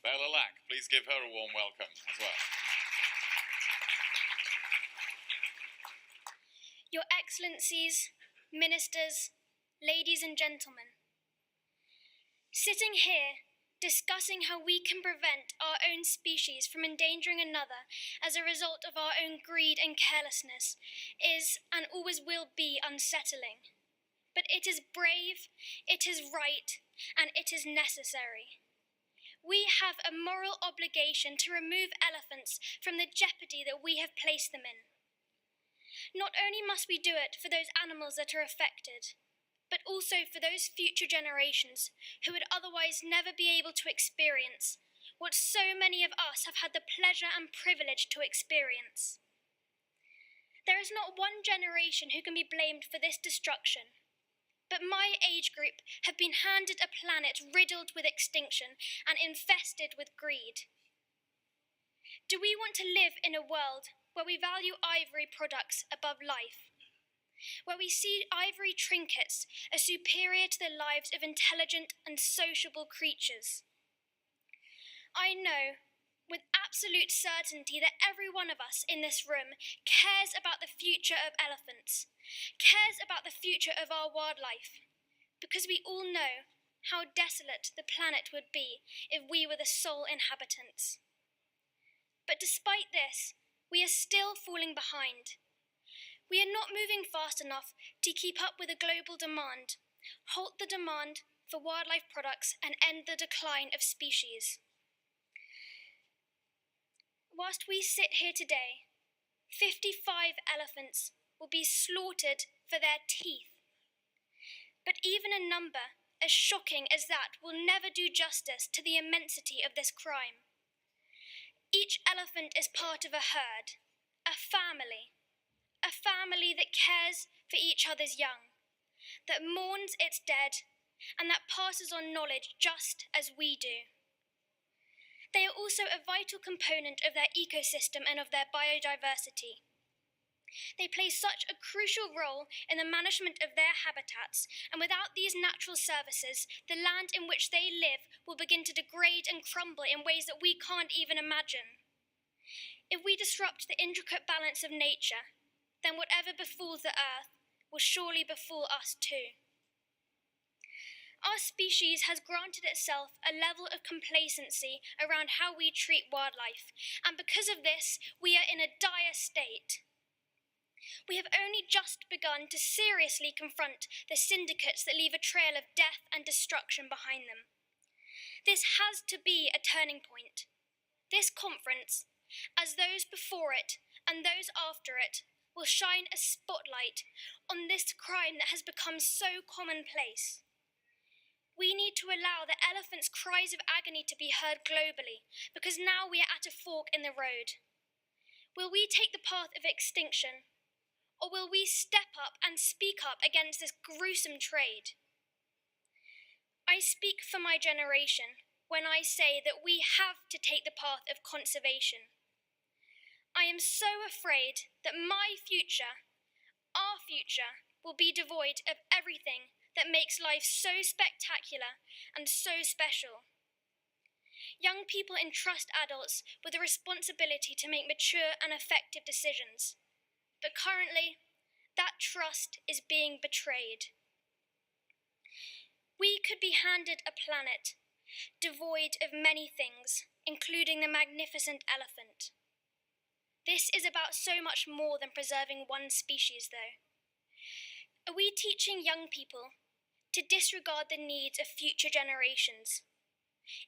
Bella Lack, please give her a warm welcome as well. Your Excellencies, Ministers, ladies and gentlemen, sitting here discussing how we can prevent our own species from endangering another as a result of our own greed and carelessness is and always will be unsettling. But it is brave, it is right, and it is necessary. We have a moral obligation to remove elephants from the jeopardy that we have placed them in. Not only must we do it for those animals that are affected, but also for those future generations who would otherwise never be able to experience what so many of us have had the pleasure and privilege to experience. There is not one generation who can be blamed for this destruction, but my age group have been handed a planet riddled with extinction and infested with greed. Do we want to live in a world where we value ivory products above life? Where we see ivory trinkets as superior to the lives of intelligent and sociable creatures? I know with absolute certainty that every one of us in this room cares about the future of elephants, cares about the future of our wildlife, because we all know how desolate the planet would be if we were the sole inhabitants. But despite this, we are still falling behind. We are not moving fast enough to keep up with the global demand, halt the demand for wildlife products, and end the decline of species. Whilst we sit here today, 55 elephants will be slaughtered for their teeth. But even a number as shocking as that will never do justice to the immensity of this crime. Each elephant is part of a herd, a family that cares for each other's young, that mourns its dead, and that passes on knowledge just as we do. They are also a vital component of their ecosystem and of their biodiversity. They play such a crucial role in the management of their habitats, and without these natural services, the land in which they live will begin to degrade and crumble in ways that we can't even imagine. If we disrupt the intricate balance of nature, then whatever befalls the earth will surely befall us too. Our species has granted itself a level of complacency around how we treat wildlife, and because of this, we are in a dire state. We have only just begun to seriously confront the syndicates that leave a trail of death and destruction behind them. This has to be a turning point. This conference, as those before it and those after it, will shine a spotlight on this crime that has become so commonplace. We need to allow the elephants' cries of agony to be heard globally, because now we are at a fork in the road. Will we take the path of extinction, or will we step up and speak up against this gruesome trade? I speak for my generation when I say that we have to take the path of conservation. I am so afraid that my future, our future, will be devoid of everything that makes life so spectacular and so special. Young people entrust adults with the responsibility to make mature and effective decisions, but currently, that trust is being betrayed. We could be handed a planet devoid of many things, including the magnificent elephant. This is about so much more than preserving one species, though. Are we teaching young people to disregard the needs of future generations?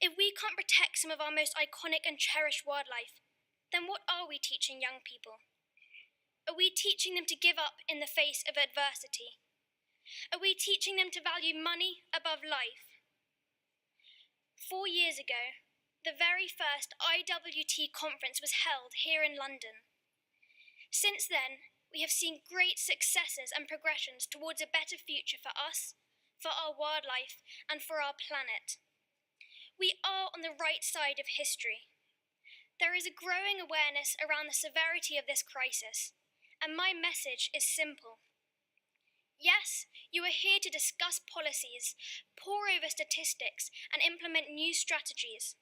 If we can't protect some of our most iconic and cherished wildlife, then what are we teaching young people? Are we teaching them to give up in the face of adversity? Are we teaching them to value money above life? 4 years ago, the very first IWT conference was held here in London. Since then, we have seen great successes and progressions towards a better future for us, for our wildlife, and for our planet. We are on the right side of history. There is a growing awareness around the severity of this crisis, and my message is simple. Yes, you are here to discuss policies, pore over statistics, and implement new strategies.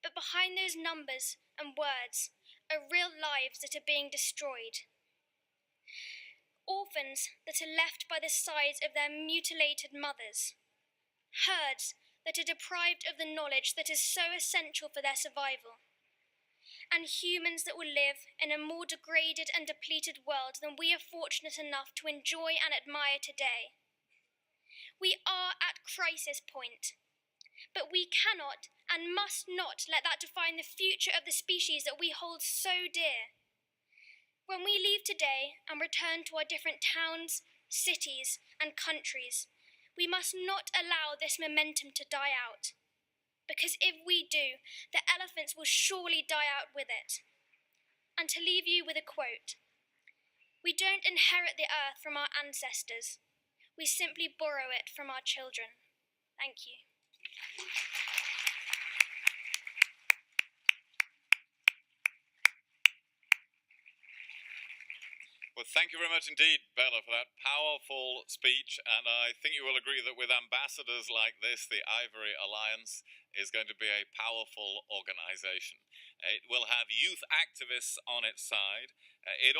But behind those numbers and words are real lives that are being destroyed. Orphans that are left by the sides of their mutilated mothers. Herds that are deprived of the knowledge that is so essential for their survival. And humans that will live in a more degraded and depleted world than we are fortunate enough to enjoy and admire today. We are at crisis point, but we cannot and must not let that define the future of the species that we hold so dear. When we leave today and return to our different towns, cities, and countries, we must not allow this momentum to die out. Because if we do, the elephants will surely die out with it. And to leave you with a quote, we don't inherit the earth from our ancestors. We simply borrow it from our children. Thank you. Well, thank you very much indeed, Bella, for that powerful speech. And I think you will agree that with ambassadors like this, the Ivory Alliance is going to be a powerful organization. It will have youth activists on its side. It